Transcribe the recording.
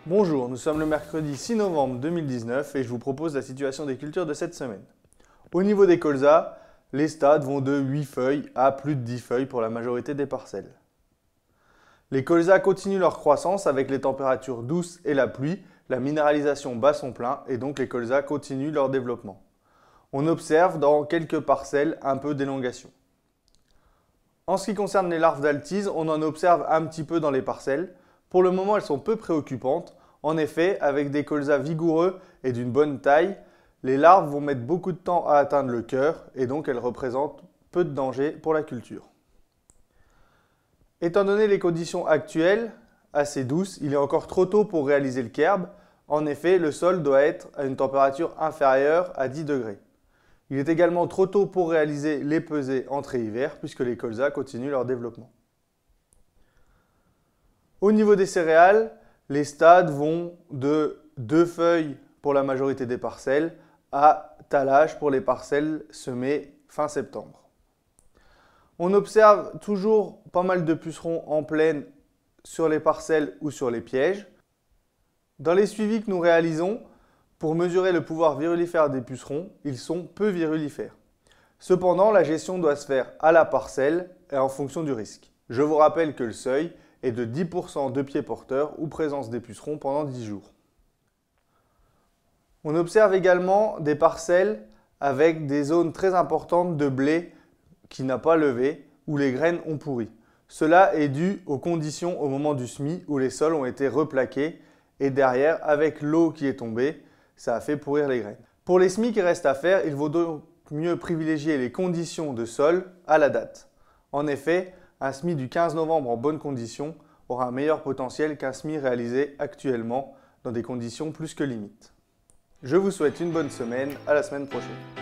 Bonjour, nous sommes le mercredi 6 novembre 2019 et je vous propose la situation des cultures de cette semaine. Au niveau des colzas, les stades vont de 8 feuilles à plus de 10 feuilles pour la majorité des parcelles. Les colzas continuent leur croissance avec les températures douces et la pluie, la minéralisation bat son plein et donc les colzas continuent leur développement. On observe dans quelques parcelles un peu d'élongation. En ce qui concerne les larves d'altise, on en observe un petit peu dans les parcelles. Pour le moment, elles sont peu préoccupantes. En effet, avec des colzas vigoureux et d'une bonne taille, les larves vont mettre beaucoup de temps à atteindre le cœur et donc elles représentent peu de danger pour la culture. Étant donné les conditions actuelles, assez douces, il est encore trop tôt pour réaliser le kerb. En effet, le sol doit être à une température inférieure à 10 degrés. Il est également trop tôt pour réaliser les pesées entrée-hiver puisque les colzas continuent leur développement. Au niveau des céréales, les stades vont de 2 feuilles pour la majorité des parcelles à talage pour les parcelles semées fin septembre. On observe toujours pas mal de pucerons en plaine sur les parcelles ou sur les pièges. Dans les suivis que nous réalisons, pour mesurer le pouvoir virulifère des pucerons, ils sont peu virulifères. Cependant, la gestion doit se faire à la parcelle et en fonction du risque. Je vous rappelle que le seuil est de 10% de pieds porteurs ou présence des pucerons pendant 10 jours. On observe également des parcelles avec des zones très importantes de blé qui n'a pas levé, où les graines ont pourri. Cela est dû aux conditions au moment du semis où les sols ont été replaqués et derrière, avec l'eau qui est tombée, ça a fait pourrir les graines. Pour les semis qui restent à faire, il vaut donc mieux privilégier les conditions de sol à la date. En effet, un semis du 15 novembre en bonnes conditions aura un meilleur potentiel qu'un semis réalisé actuellement dans des conditions plus que limites. Je vous souhaite une bonne semaine, à la semaine prochaine.